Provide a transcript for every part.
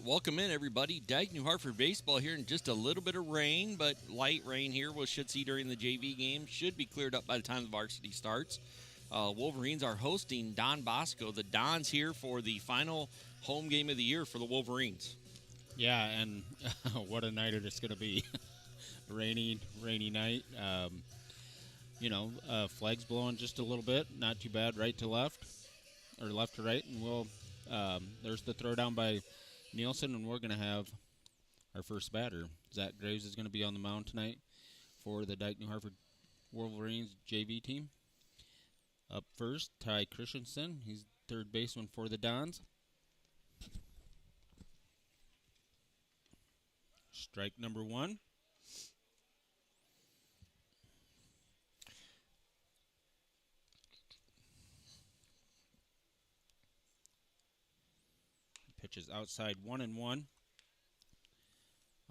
Welcome in, everybody. Dike-New Hartford baseball here in just a little bit of rain, but light rain here. We should see during the JV game. Should be cleared up by the time the varsity starts. Wolverines are hosting Don Bosco. The Dons here for the final home game of the year for the Wolverines. Yeah, and what a night it's going to be. Rainy night. Flags blowing just a little bit. Not too bad, right to left, or left to right. And there's the throw down by Nielsen, and we're going to have our first batter. Zach Graves is going to be on the mound tonight for the Dike-New Hartford Wolverines JV team. Up first, Ty Christensen. He's third baseman for the Dons. Strike number one. Pitches outside 1-1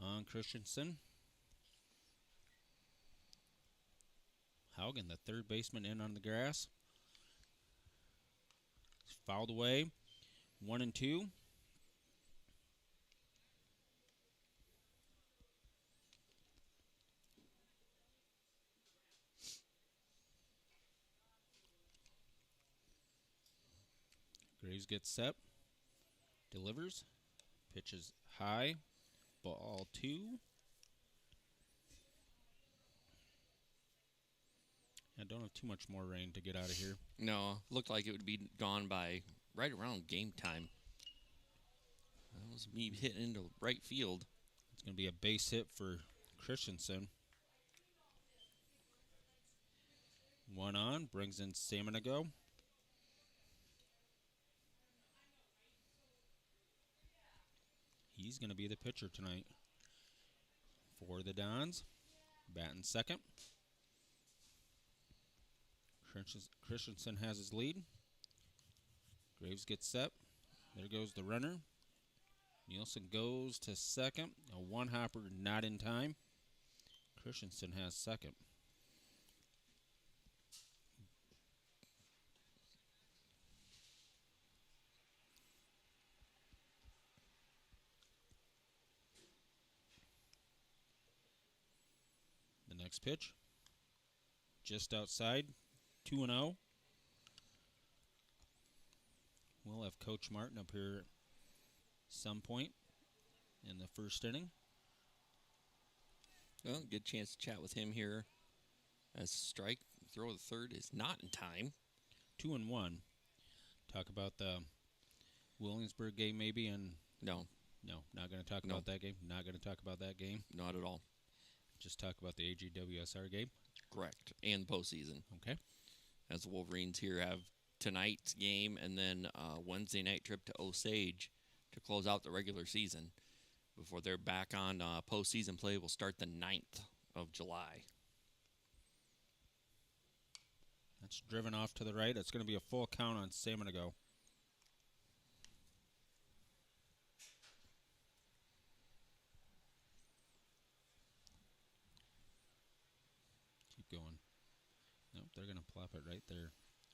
on Christensen. Haugen, the third baseman, in on the grass. It's fouled away. 1-2. Graves gets set. Delivers. Pitches high. Ball 2. I don't have too much more rain to get out of here. No, looked like it would be gone by right around game time. That was me hitting into right field. It's going to be a base hit for Christensen. One on. Brings in Salmonago. He's going to be the pitcher tonight for the Dons. Batting second. Christensen has his lead. Graves gets set. There goes the runner. Nielsen goes to second. A one-hopper not in time. Christensen has second. The next pitch, just outside, 2-0. We'll have Coach Martin up here at some point in the first inning. Well, good chance to chat with him here. As strike, throw the third is not in time. 2-1. Talk about the Williamsburg game maybe, and No, not going to talk about that game. Not going to talk about that game. not at all. Just talk about the AGWSR game. Correct. And postseason. Okay. As the Wolverines here have tonight's game and then Wednesday night trip to Osage to close out the regular season before they're back on postseason play. Will start the 9th of July. That's driven off to the right. It's going to be a full count on Salmonago. Keep going. Nope, they're going to plop it right there.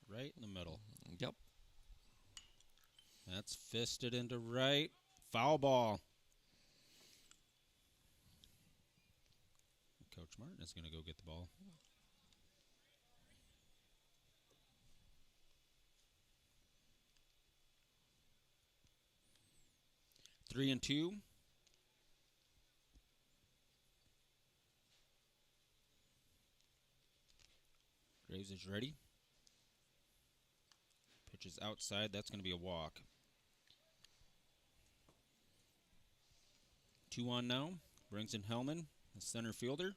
Right in the middle. Yep. That's fisted into right. Foul ball. Coach Martin is going to go get the ball. Three and two. Graves is ready. Pitches outside. That's going to be a walk. 2 on now. Brings in Hellman, the center fielder.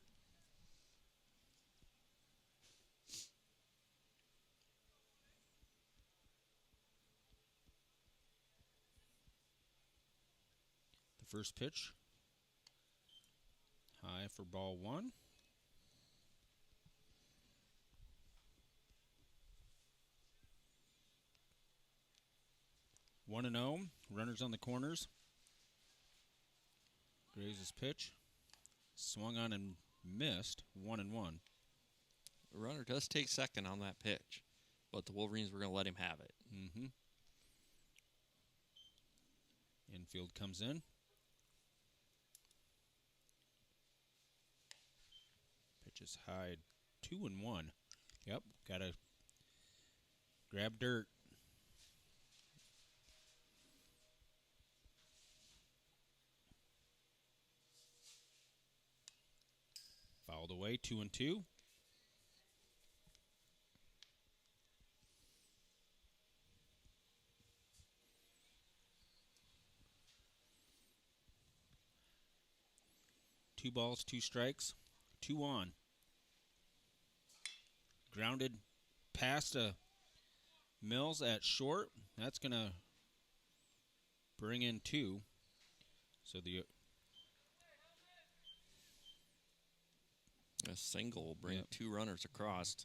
The first pitch. High for ball 1. One and 0. Runners on the corners. Graves' pitch. Swung on and missed. 1-1. The runner does take second on that pitch, but the Wolverines were going to let him have it. Mm-hmm. Infield comes in. which is high 2-1. Yep, got to grab dirt. Fouled away, 2-2. Two balls, two strikes, 2 on. Grounded past Mills at short. That's going to bring in 2. So a single will bring 2 runners across.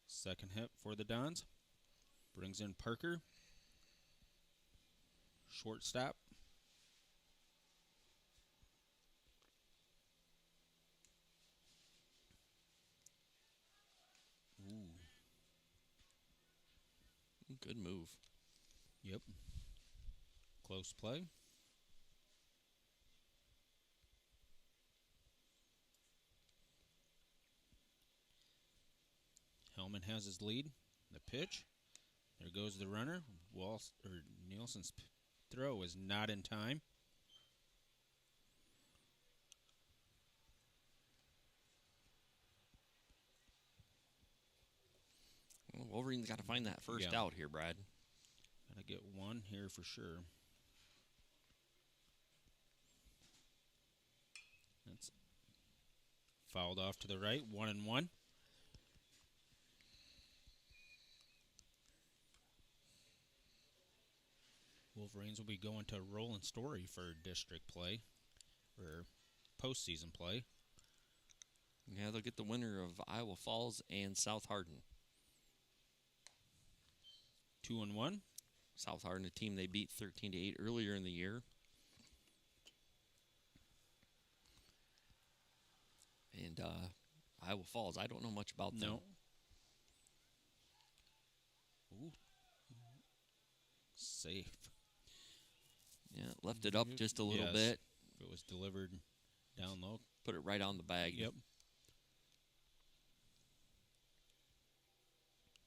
Second hit for the Dons. Brings in Parker. Shortstop. Ooh. Good move. Yep. Close play. Hellman has his lead. The pitch. There goes the runner. Nielsen's throw is not in time. Well, Wolverines got to find that first out here, Brad. Got to get 1 here for sure. That's fouled off to the right. 1-1. Wolverines will be going to Roland Story for district play, or postseason play. Yeah, they'll get the winner of Iowa Falls and South Hardin. 2-1. South Hardin, a team they beat 13-8 earlier in the year. And Iowa Falls, I don't know much about them. Ooh. Safe. Yeah, left it up just a little bit. If it was delivered down low. Put it right on the bag. Yep.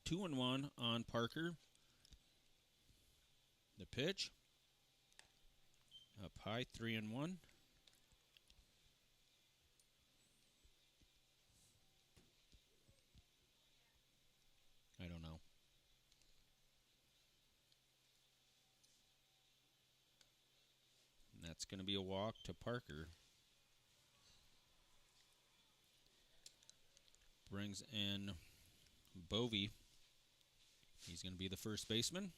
2-1 on Parker. The pitch. Up high, 3-1. I don't know. And that's going to be a walk to Parker. Brings in Bovey. He's going to be the first baseman.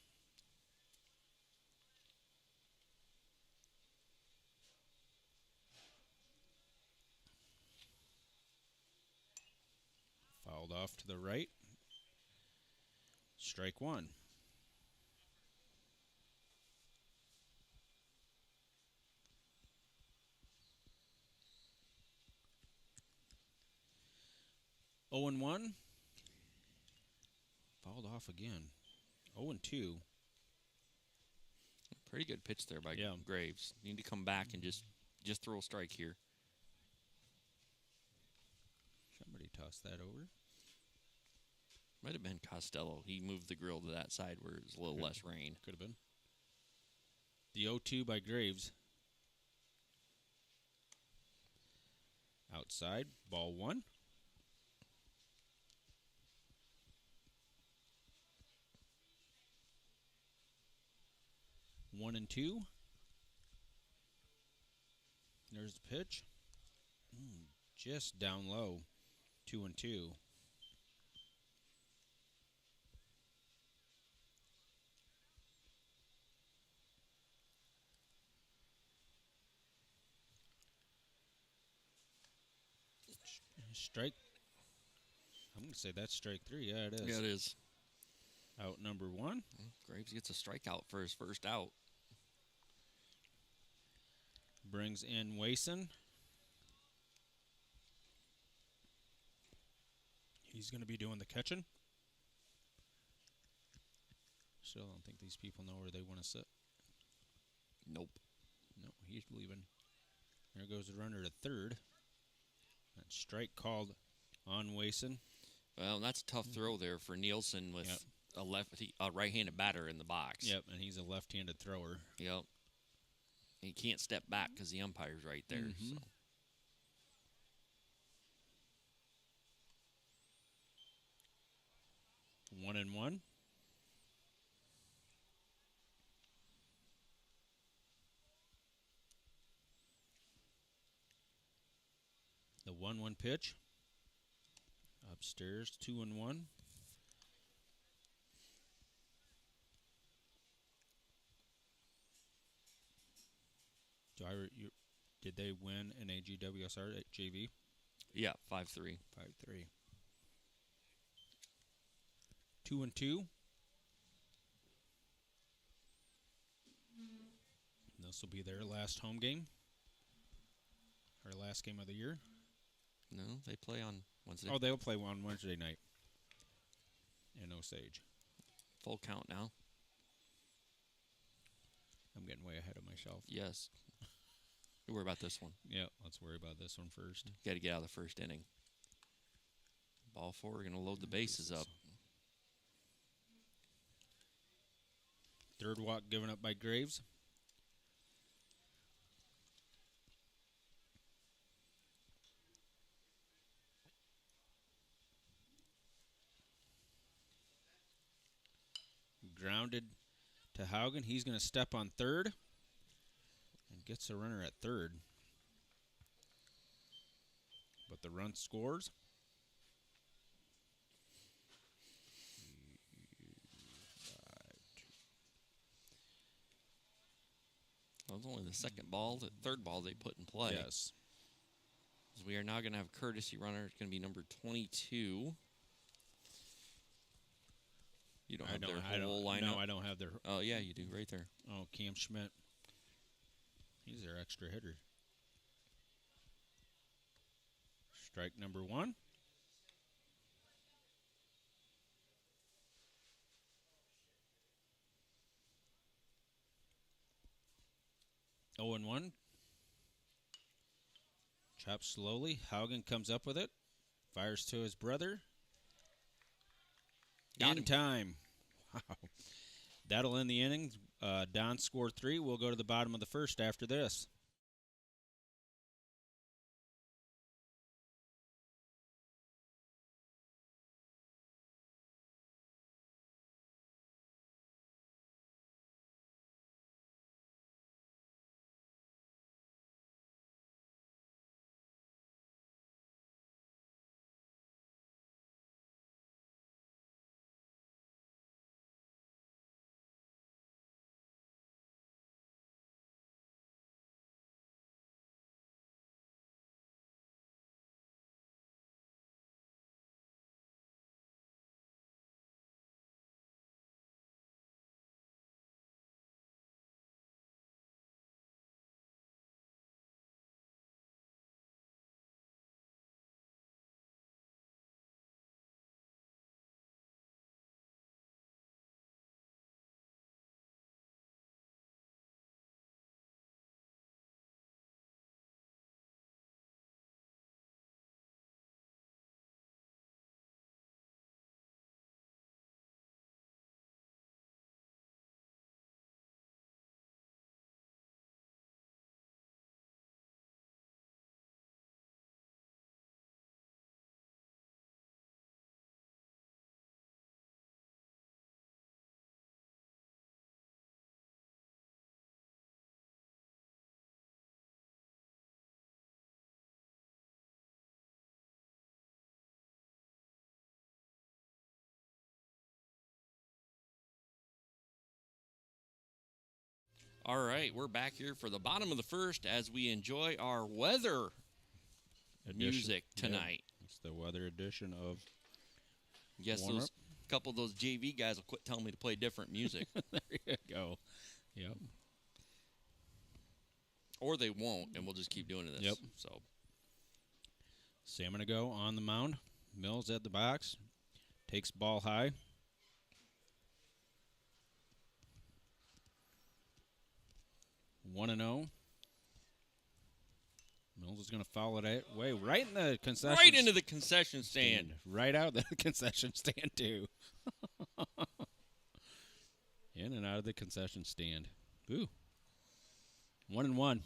Fouled off to the right. Strike 1. Oh and 1. Fouled off again. 0-2. Pretty good pitch there by Graves. Need to come back and just throw a strike here. Somebody tossed that over. Might have been Costello. He moved the grill to that side where there's a little less rain. Could have been. The 0-2 by Graves. Outside, ball 1. One and 2. There's the pitch. Just down low. 2-2. Strike. I'm going to say that's strike 3. Yeah, it is. Yeah, it is. Out number 1. Graves gets a strikeout for his first out. Brings in Wason. He's going to be doing the catching. Still don't think these people know where they want to sit. Nope. No, he's leaving. There goes the runner to third. That strike called on Wason. Well, that's a tough throw there for Nielsen with a right-handed batter in the box. Yep, and he's a left-handed thrower. Yep. He can't step back because the umpire's right there. So. 1-1. The 1-1 pitch. Upstairs, 2-1. Did they win an AGWSR at JV? Yeah, 5-3. 5-3. 2-2. This will be their last home game. Our last game of the year. No, they play on Wednesday. Oh, they'll play on Wednesday night in Osage. Full count now. I'm getting way ahead of myself. Yes. You worry about this one. Yeah, let's worry about this one first. Got to get out of the first inning. Ball 4, we're going to load the bases up. Third walk given up by Graves. Grounded to Haugen. He's going to step on third and gets a runner at third. But the run scores. Well, it's only the second ball, the third ball they put in play. Yes. So we are now going to have a courtesy runner. It's going to be number 22. You don't have their whole lineup? No, I don't have their... Oh, yeah, you do, right there. Oh, Cam Schmidt. He's their extra hitter. Strike number 1. Oh, and 1. Chops slowly. Haugen comes up with it. Fires to his brother. In time. Wow. That'll end the inning. Don scored 3. We'll go to the bottom of the first after this. All right, we're back here for the bottom of the first as we enjoy our weather music tonight. Yeah, it's the weather edition of Yes, those couple of those JV guys will quit telling me to play different music. There you go. Yep. Or they won't, and we'll just keep doing this. Yep. So Salmon to go on the mound. Mills at the box. Takes ball high. One and 0. Mills is going to foul it away right in the concession Right into the concession stand. Right out of the concession stand, too. In and out of the concession stand. Ooh. 1-1.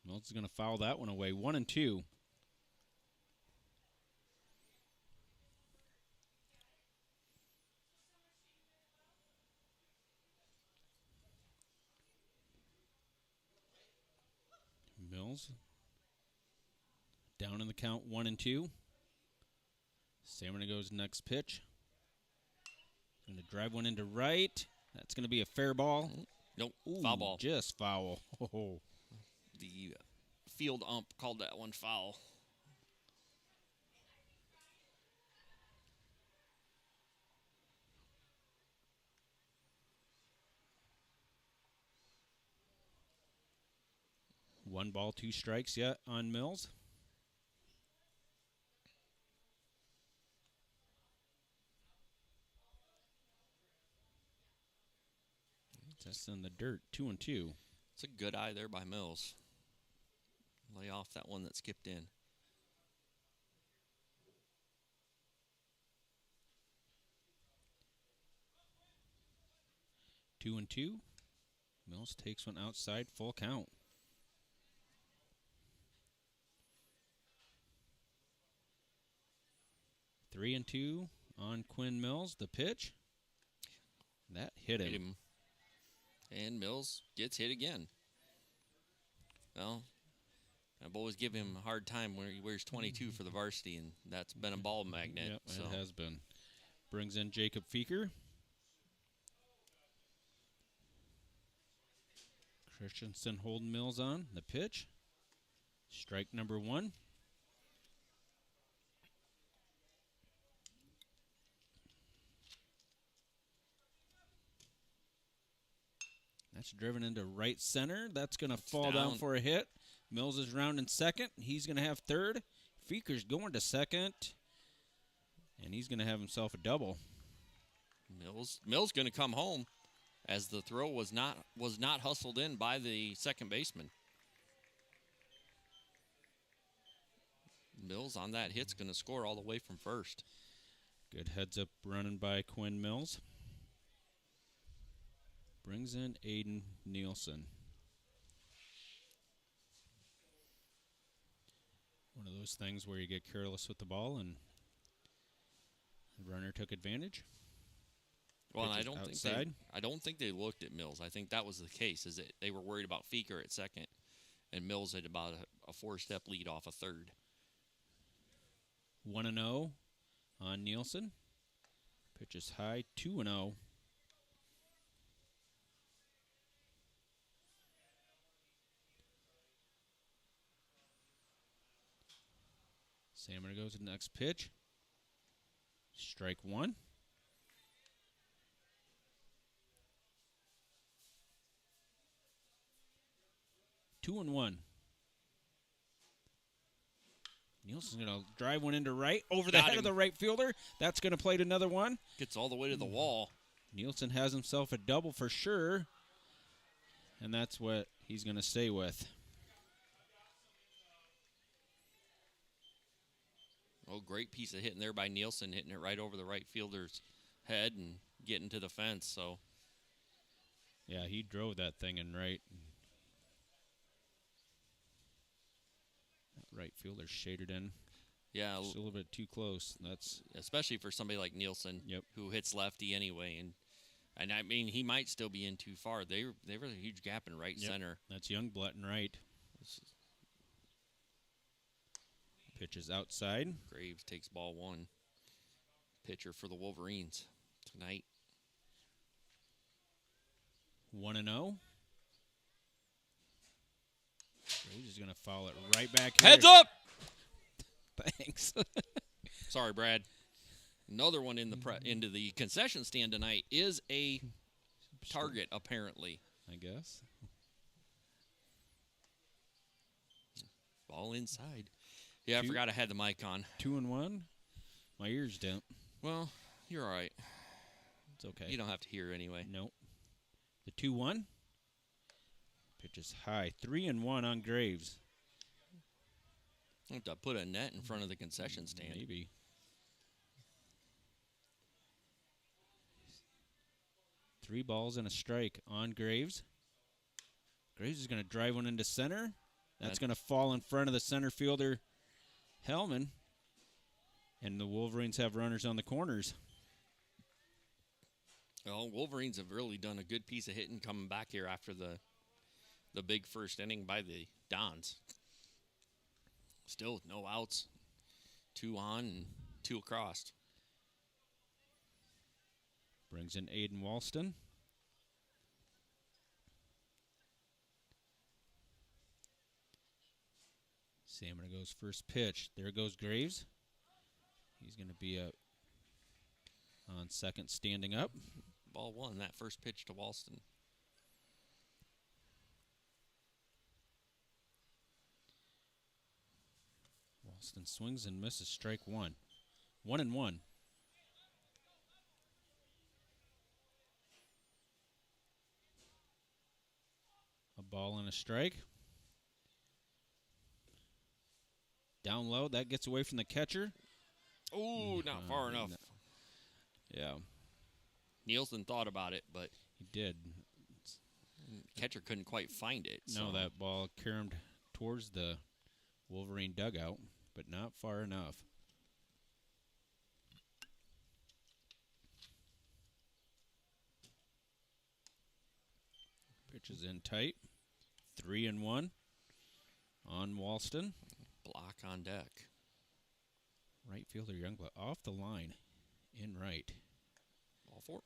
Mills is going to foul that one away. 1-2. Mills down in the count, 1-2. Stamina goes next pitch. Going to drive one into right. That's going to be a fair ball. Nope, Ooh, foul ball. Just foul. Oh. The field ump called that one foul. One ball, 2 strikes yet on Mills. That's in the dirt, 2-2. It's a good eye there by Mills. Lay off that one that skipped in. Two and two. Mills takes one outside, full count. 3-2 on Quinn Mills. The pitch. That hit him. And Mills gets hit again. Well, I've always give him a hard time when he wears 22 for the varsity, and that's been a ball magnet. Yep, so. it has been. Brings in Jacob Feeker. Christensen holding Mills on. The pitch. Strike number 1. That's driven into right center. That's going to fall down for a hit. Mills is rounding second. He's going to have third. Feeker's going to second. And he's going to have himself a double. Mills going to come home as the throw was not hustled in by the second baseman. Mills on that hit's going to score all the way from first. Good heads up running by Quinn Mills. Brings in Aiden Nielsen. One of those things where you get careless with the ball and the runner took advantage. Well, I don't think they looked at Mills. I think that was the case, is that they were worried about Feeker at second, and Mills had about a 4-step lead off a third. 1-0 on Nielsen. Pitch is high, 2-0. Salmon goes to the next pitch. Strike 1. 2-1. Nielsen's going to drive one into right, over the head of the right fielder. That's going to play to another one. Gets all the way to the wall. Nielsen has himself a double for sure, and that's what he's going to stay with. Oh, great piece of hitting there by Nielsen, hitting it right over the right fielder's head and getting to the fence. So, yeah, he drove that thing in right. That right fielder shaded in. Yeah, just a little bit too close. That's especially for somebody like Nielsen, yep, who hits lefty anyway, and I mean he might still be in too far. They were a huge gap in right center. That's Youngblood in right. Pitches outside. Graves takes ball 1. Pitcher for the Wolverines tonight. 1-0. Graves is going to foul it right back here. Heads up! Thanks. Sorry, Brad. Another one in the into the concession stand tonight is a target, apparently. I guess. Ball inside. Yeah, I forgot I had the mic on. 2-1. My ears don't. Well, you're all right. It's okay. You don't have to hear anyway. Nope. The 2-1. Pitch is high. 3-1 on Graves. Have to put a net in front of the concession stand. Maybe. Three balls and a strike on Graves. Graves is going to drive one into center. That's going to fall in front of the center fielder, Hellman. And the Wolverines have runners on the corners. Well, Wolverines have really done a good piece of hitting coming back here after the big first inning by the Dons. Still with no outs. 2 on and 2 across. Brings in Aiden Walston. Salmon goes first pitch. There goes Graves. He's going to be on second standing up. Ball 1, that first pitch to Walston. Walston swings and misses strike 1. 1-1. A ball and a strike. Down low, that gets away from the catcher. Oh, not far enough. Yeah. Nielsen thought about it, but he did. Catcher couldn't quite find it. No, that ball caromed towards the Wolverine dugout, but not far enough. Pitch is in tight. 3-1 on Walston. Block on deck. Right fielder Youngblood off the line in right. Ball 4.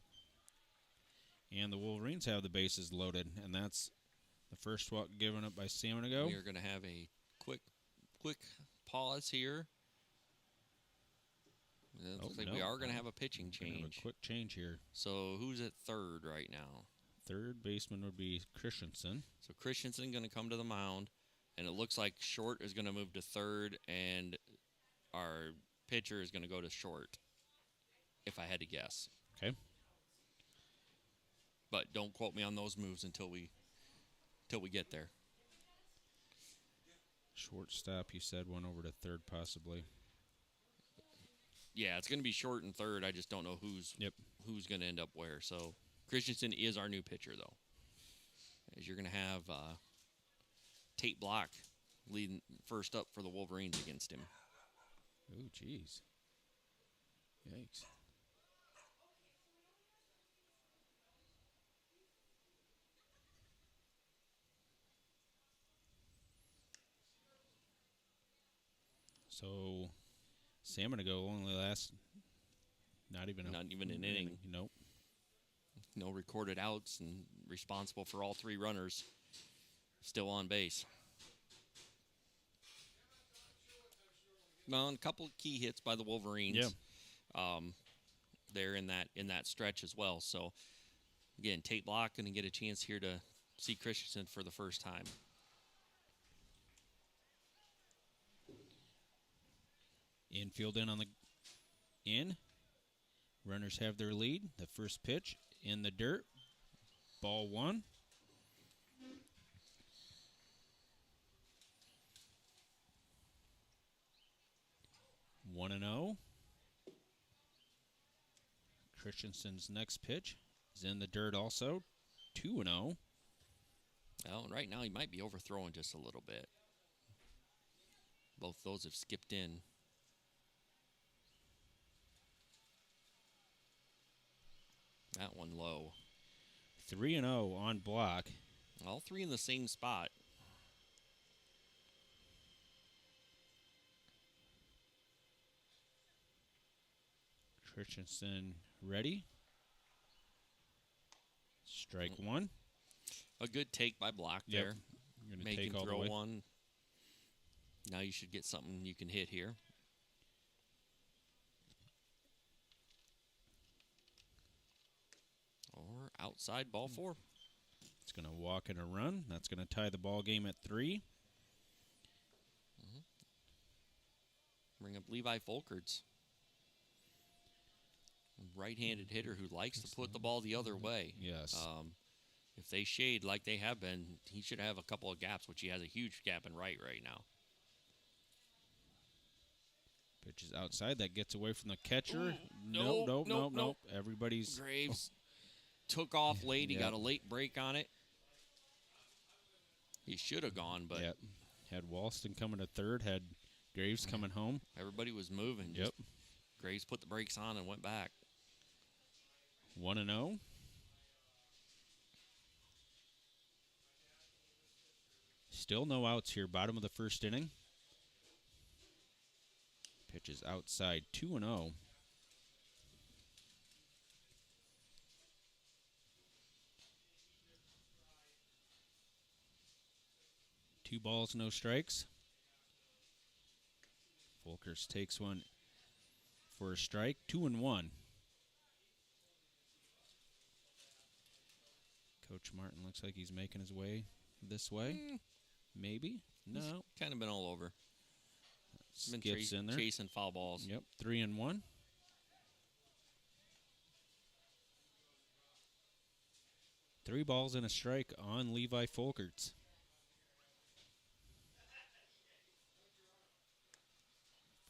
And the Wolverines have the bases loaded, and that's the first walk given up by Salmonago. We are going to have a quick pause here. It looks like we are going to have a pitching change. A quick change here. So who's at third right now? Third baseman would be Christensen. So Christensen going to come to the mound, and it looks like short is going to move to third, and our pitcher is going to go to short, if I had to guess. Okay. But don't quote me on those moves until we get there. Shortstop, you said, went over to third possibly. Yeah, it's going to be short and third. I just don't know who's going to end up where. So Christensen is our new pitcher, though. As you're going to have Tate Block leading first up for the Wolverines against him. Oh, jeez. Yikes. So, Salmonago only lasts not even an inning. Nope. No recorded outs and responsible for all 3 runners still on base. Well, and a couple of key hits by the Wolverines. Yeah. There in that stretch as well. So again, Tate Block going to get a chance here to see Christensen for the first time. Infield in on the in. Runners have their lead. The first pitch in the dirt. Ball 1. One and 0. Christensen's next pitch is in the dirt also. 2-0. Well, right now he might be overthrowing just a little bit. Both those have skipped in. That one low. 3-0 on Block. All 3 in the same spot. Christensen ready. Strike 1. A good take by Block there. Make him throw one. Now you should get something you can hit here. Or outside, ball 4. It's going to walk in a run. That's going to tie the ball game at 3. Bring up Levi Folkerts. Right-handed hitter who likes to put the ball the other way. Yes. If they shade like they have been, he should have a couple of gaps, which he has a huge gap in right now. Pitch is outside. That gets away from the catcher. Ooh, Nope. Everybody's Graves took off late. He got a late break on it. He should have gone, but had Walston coming to third. Had Graves coming home. Everybody was moving. Yep. Graves put the brakes on and went back. 1-0. Still no outs here. Bottom of the first inning. Pitch is outside. 2-0. Two balls, no strikes. Folkers takes one for a strike. 2-1. Coach Martin looks like he's making his way this way. Maybe. No. He's kind of been all over. Skips in there. Chasing foul balls. Yep. 3-1. Three balls and a strike on Levi Folkers.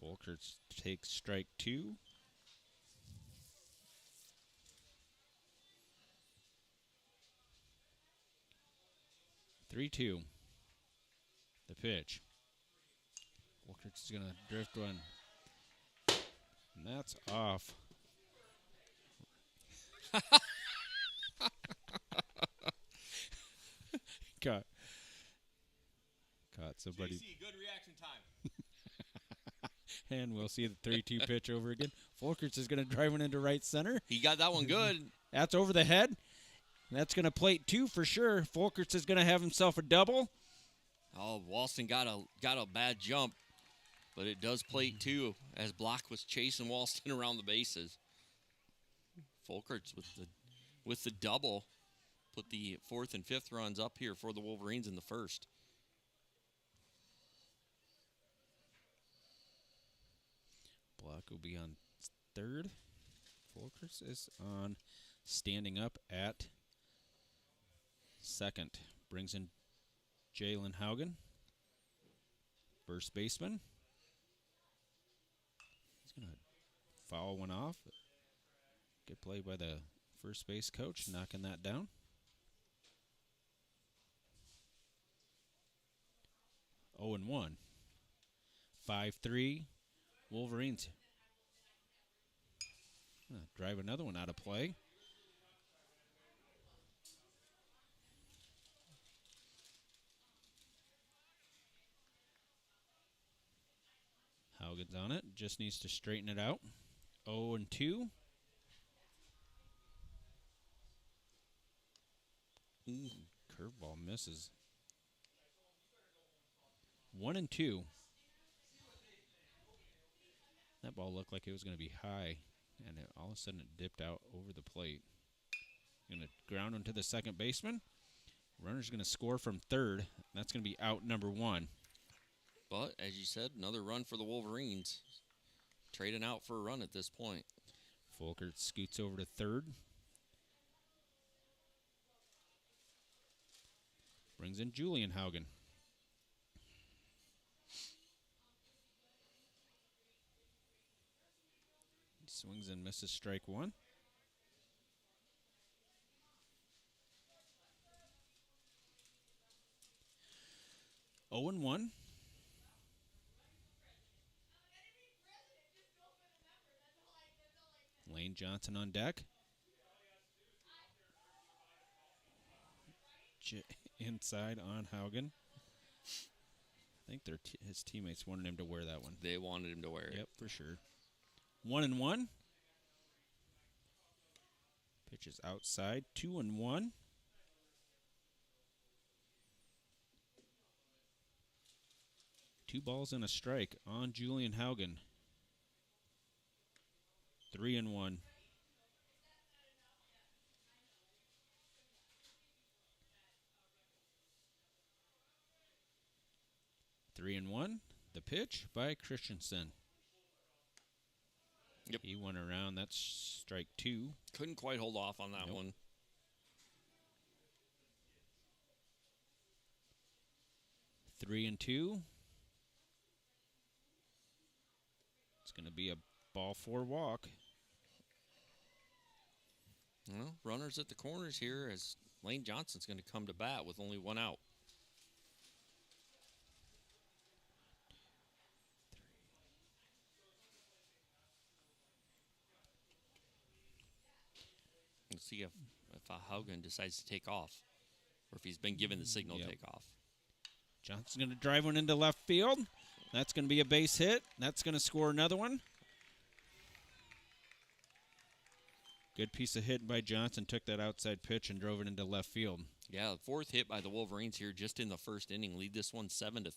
Folkers takes strike 2. Three-two. The pitch. Folkers is going to drift one. And that's off. Caught somebody. JC, good reaction time. And we'll see the 3-2 pitch over again. Folkers is going to drive one into right center. He got that one good. That's over the head. That's going to plate 2 for sure. Folkers is going to have himself a double. Oh, Walston got a bad jump, but it does plate 2 as Block was chasing Walston around the bases. Folkers with the double put the 4th and 5th runs up here for the Wolverines in the first. Block will be on third. Folkers is on standing up at second. Brings in Jalen Haugen, first baseman. He's going to foul one off. Good play by the first base coach, knocking that down. 0-1. 5-3. Wolverines. Drive another one out of play. Haugen's on it. Just needs to straighten it out. 0-2. Curveball misses. 1-2. That ball looked like it was going to be high, and all of a sudden it dipped out over the plate. Going to ground him to the second baseman. Runner's going to score from third. That's going to be out number 1. But, as you said, another run for the Wolverines. Trading out for a run at this point. Folkers scoots over to third. Brings in Julian Haugen. Swings and misses strike 1. Oh and 1. Lane Johnson on deck. Inside on Haugen. I think his teammates wanted him to wear that one. They wanted him to wear it. Yep, for sure. 1-1. Pitch is outside. 2-1. Two balls and a strike on Julian Haugen. 3-1. Three and one. The pitch by Christensen. Yep. He went around. That's strike 2. Couldn't quite hold off on that one. 3-2. It's going to be a ball 4 walk. Well, runners at the corners here as Lane Johnson's going to come to bat with only 1 out. Let's see if Haugen decides to take off or if he's been given the signal to take off. Johnson's going to drive one into left field. That's going to be a base hit. That's going to score another one. Good piece of hit by Johnson. Took that outside pitch and drove it into left field. Yeah, the 4th hit by the Wolverines here just in the 1st inning. Lead this one 7-3.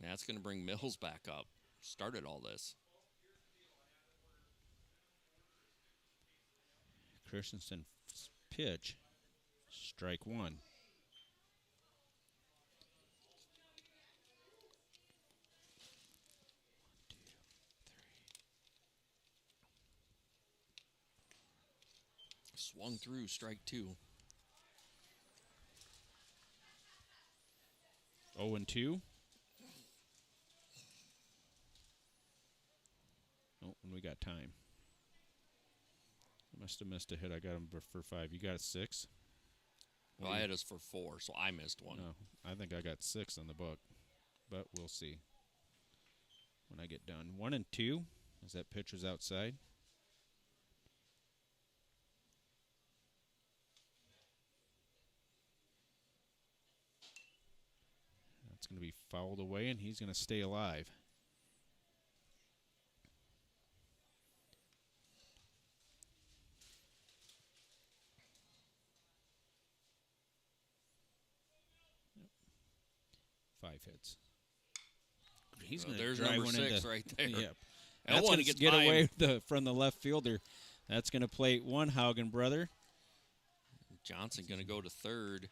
That's going to bring Mills back up. Started all this. Christensen's pitch. Strike 1. Swung through, strike 2. 0-2. Oh, and we got time. I must have missed a hit. I got him for 5. You got 6? Well, I had us for 4, so I missed 1. No, I think I got 6 on the book, but we'll see when I get done. 1-2, as that pitch was outside. That's going to be fouled away, and he's going to stay alive. Yep. 5 hits. He's going to there's drive number one 6 into, right there. Yep. That That's one going to gets get by away him. from the left fielder. That's going to plate 1 Haugen brother. Johnson going to go to 3rd.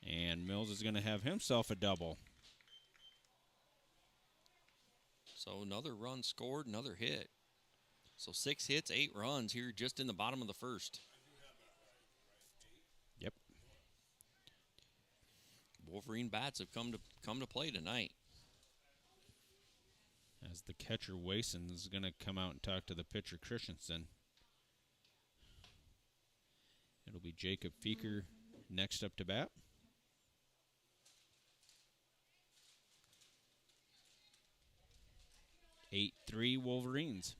And Mills is going to have himself a double. So another run scored, another hit. So 6 hits, 8 runs here just in the bottom of the 1st. Yep. Wolverine bats have come to play tonight. As the catcher Wason is going to come out and talk to the pitcher Christensen. It'll be Jacob Feeker next up to bat. 8-3 Wolverines.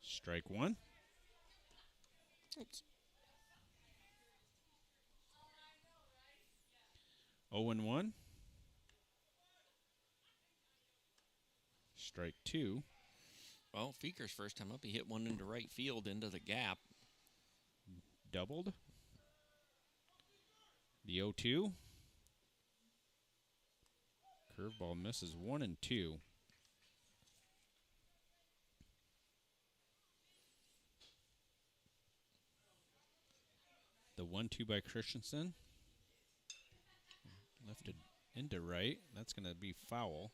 Strike 1. Oops. 0-1. Strike 2. Well, Feeker's first time up, he hit one into right field into the gap. Doubled. The 0-2. Curveball misses 1-2. The 1-2 by Christensen. Lifted into right. That's going to be foul.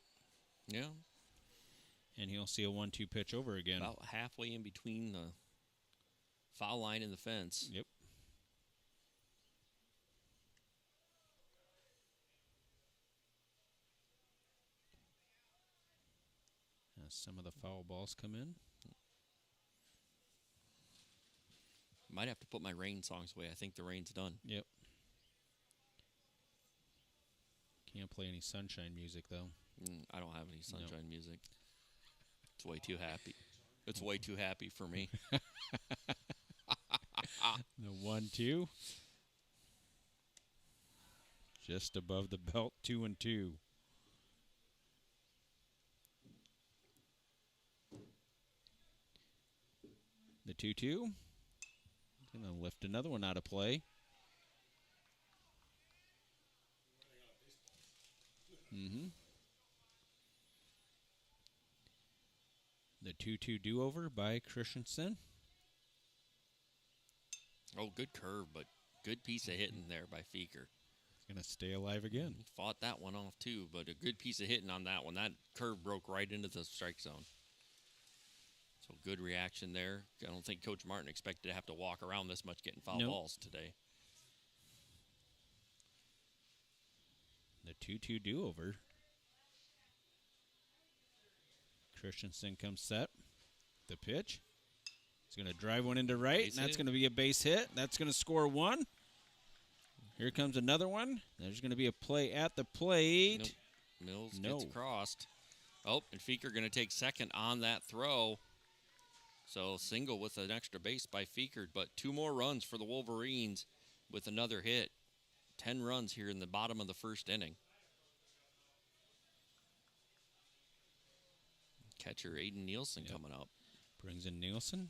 Yeah. And he'll see a 1-2 pitch over again. About halfway in between the foul line and the fence. Yep. As some of the foul balls come in. Might have to put my rain songs away. I think the rain's done. Yep. Can't play any sunshine music, though. I don't have any sunshine music. It's way too happy. It's way too happy for me. The 1-2. Just above the belt, 2-2. The 2-2. Going to lift another one out of play. The 2-2 do-over by Christensen. Oh, good curve, but good piece of hitting there by Feeker. He's going to stay alive again. He fought that one off, too, but a good piece of hitting on that one. That curve broke right into the strike zone. So good reaction there. I don't think Coach Martin expected to have to walk around this much getting foul balls today. 2-2 do-over. Christensen comes set. The pitch. He's going to drive one into right, and that's going to be a base hit. That's going to score one. Here comes another one. There's going to be a play at the plate. Nope. Mills gets crossed. Oh, and Feeker going to take second on that throw. So single with an extra base by Feeker, but 2 more runs for the Wolverines with another hit. 10 runs here in the bottom of the first inning. Catcher Aiden Nielsen coming up. Brings in Nielsen.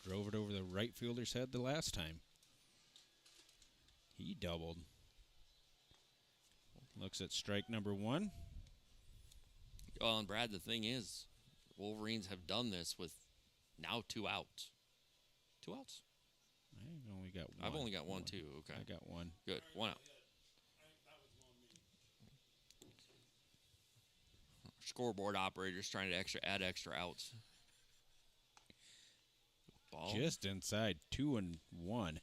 Drove it over the right fielder's head the last time. He doubled. Looks at strike number 1. Oh, and Brad, the thing is, Wolverines have done this with now 2 outs. 2 outs? I've only got 1. I've only got 1 too. Okay. I got 1. Good. 1 out. Scoreboard operators trying to add extra outs. Ball. Just inside 2-1. 2-1.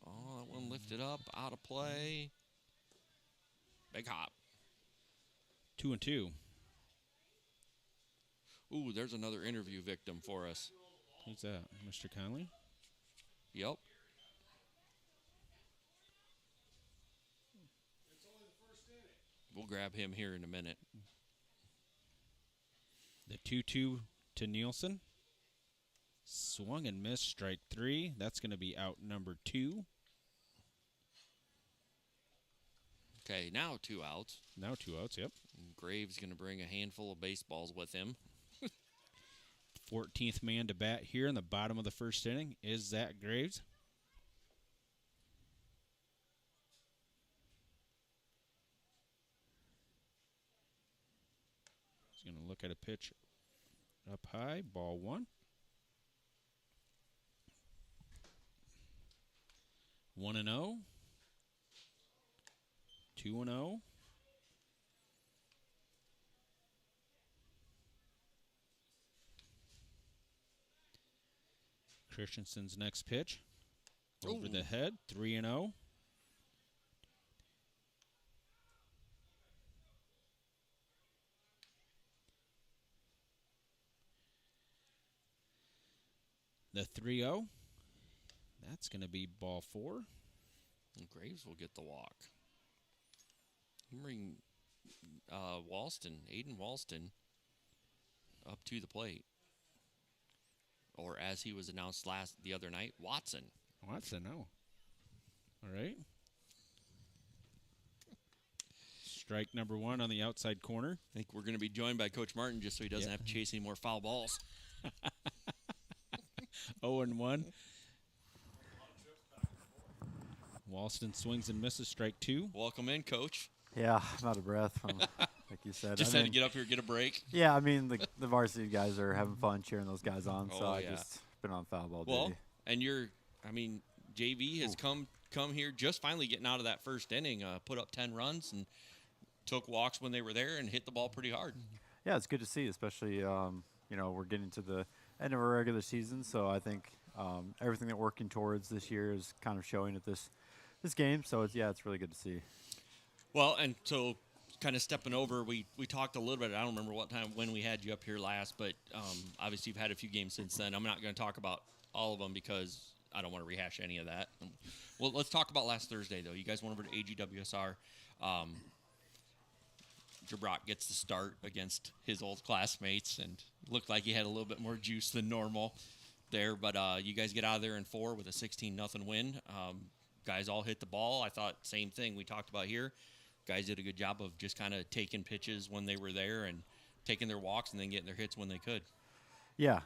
Oh, that one lifted up, out of play. Big hop. 2-2. Ooh, there's another interview victim for us. Who's that? Mr. Conley? Yep. We'll grab him here in a minute. The 2-2 to Nielsen. Swung and missed, strike 3. That's going to be out number 2. Okay, now 2 outs. Now 2 outs, yep. And Graves going to bring a handful of baseballs with him. 14th man to bat here in the bottom of the first inning is Zach Graves. He's going to look at a pitch up high, ball 1. 1-0. 2-0. Christensen's next pitch. Over the head, 3-0. The 3-0. That's going to be ball 4. And Graves will get the walk. Bring Aiden Walston, up to the plate. Or as he was announced the other night, Watson. Watson, no. All right. Strike number 1 on the outside corner. I think we're going to be joined by Coach Martin just so he doesn't have to chase any more foul balls. 0-1. Walston swings and misses, strike 2. Welcome in, Coach. Yeah, I'm out of breath from, like you said. Just had to get up here, get a break. Yeah, I mean, the varsity guys are having fun cheering those guys on, so I just been on foul ball duty. And JV has come here just finally getting out of that first inning, put up 10 runs and took walks when they were there and hit the ball pretty hard. Yeah, it's good to see, especially, we're getting to the end of our regular season, so I think everything that we're working towards this year is kind of showing at this game, so it's really good to see. Well, and so kind of stepping over, we talked a little bit. I don't remember when we had you up here last, but obviously you've had a few games since then. I'm not going to talk about all of them because I don't want to rehash any of that. Well, let's talk about last Thursday, though. You guys went over to AGWSR. Jabrock gets the start against his old classmates and looked like he had a little bit more juice than normal there. But you guys get out of there in 4 with a 16-0 win. Guys all hit the ball. I thought same thing we talked about here. Guys did a good job of just kind of taking pitches when they were there and taking their walks and then getting their hits when they could. Yeah,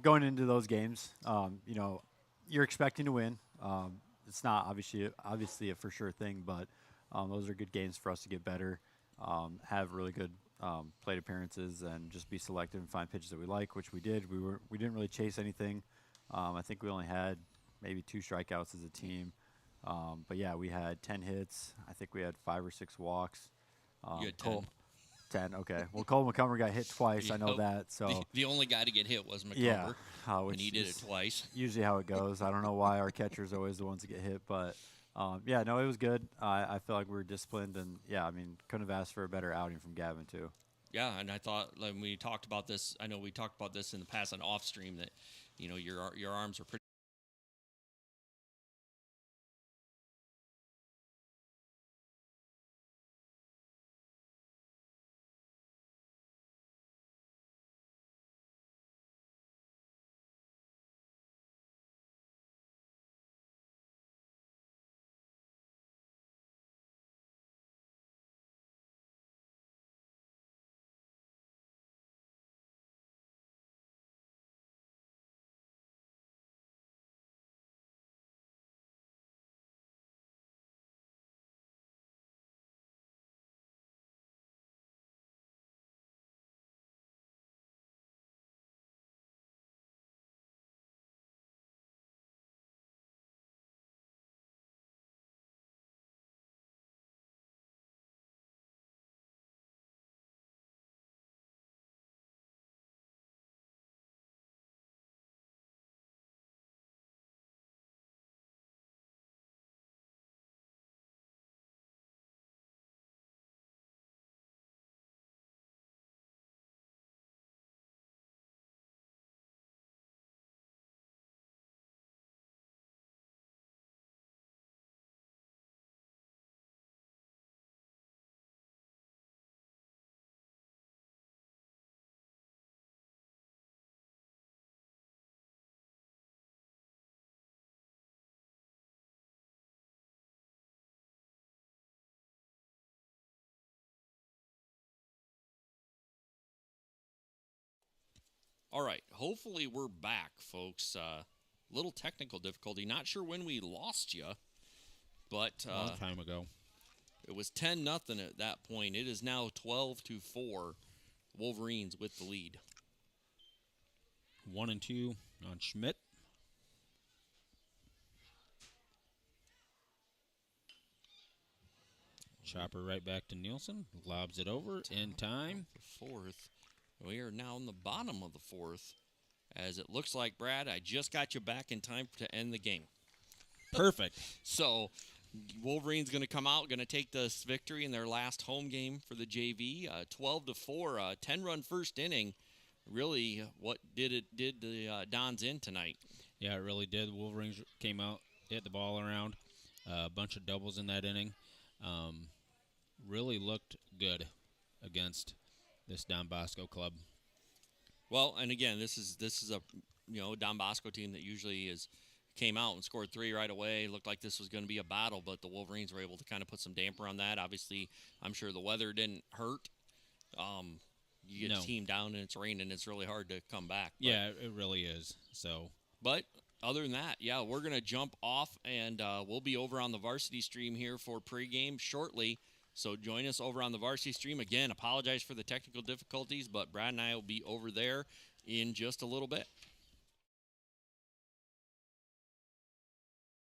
going into those games, you're expecting to win. It's not obviously a for sure thing, but those are good games for us to get better, have really good plate appearances, and just be selective and find pitches that we like, which we did. We didn't really chase anything. I think we only had maybe 2 strikeouts as a team. But, yeah, we had 10 hits. I think we had 5 or 6 walks. You had 10. 10. Okay. Well, Cole McCumber got hit twice. I know Yep. that. So The only guy to get hit was McCumber, yeah, and which he did it is twice. usually how it goes. I don't know why our catchers are always the ones that get hit, but yeah, no, it was good. I feel like we were disciplined, and yeah, I mean, couldn't have asked for a better outing from Gavin too. Yeah, and I thought when we talked about this, I know we talked about this in the past on off stream that, your arms are pretty. All right, hopefully we're back, folks. Little technical difficulty. Not sure when we lost you, but A long time ago. it was 10-0 at that point. It is now 12-4. Wolverines with the lead. 1 and 2 on Schmidt. Chopper right back to Nielsen. Lobs it over in time. The fourth. We are now in the bottom of the fourth. As it looks like, Brad, I just got you back in time to end the game. Perfect. So, Wolverines going to come out, going to take this victory in their last home game for the JV. 12-4, 10-run first inning. Really, what did the Dons in tonight? Yeah, it really did. The Wolverines came out, hit the ball around. A bunch of doubles in that inning. Really looked good against this Don Bosco club. Well, and again, this is a Don Bosco team that usually came out and scored 3 right away. Looked like this was going to be a battle, but the Wolverines were able to kind of put some damper on that. Obviously, I'm sure the weather didn't hurt. You get a team down and it's raining, it's really hard to come back. But, yeah, it really is. but other than that, yeah, we're going to jump off and we'll be over on the varsity stream here for pregame shortly. So join us over on the varsity stream. Again, apologize for the technical difficulties, but Brad and I will be over there in just a little bit.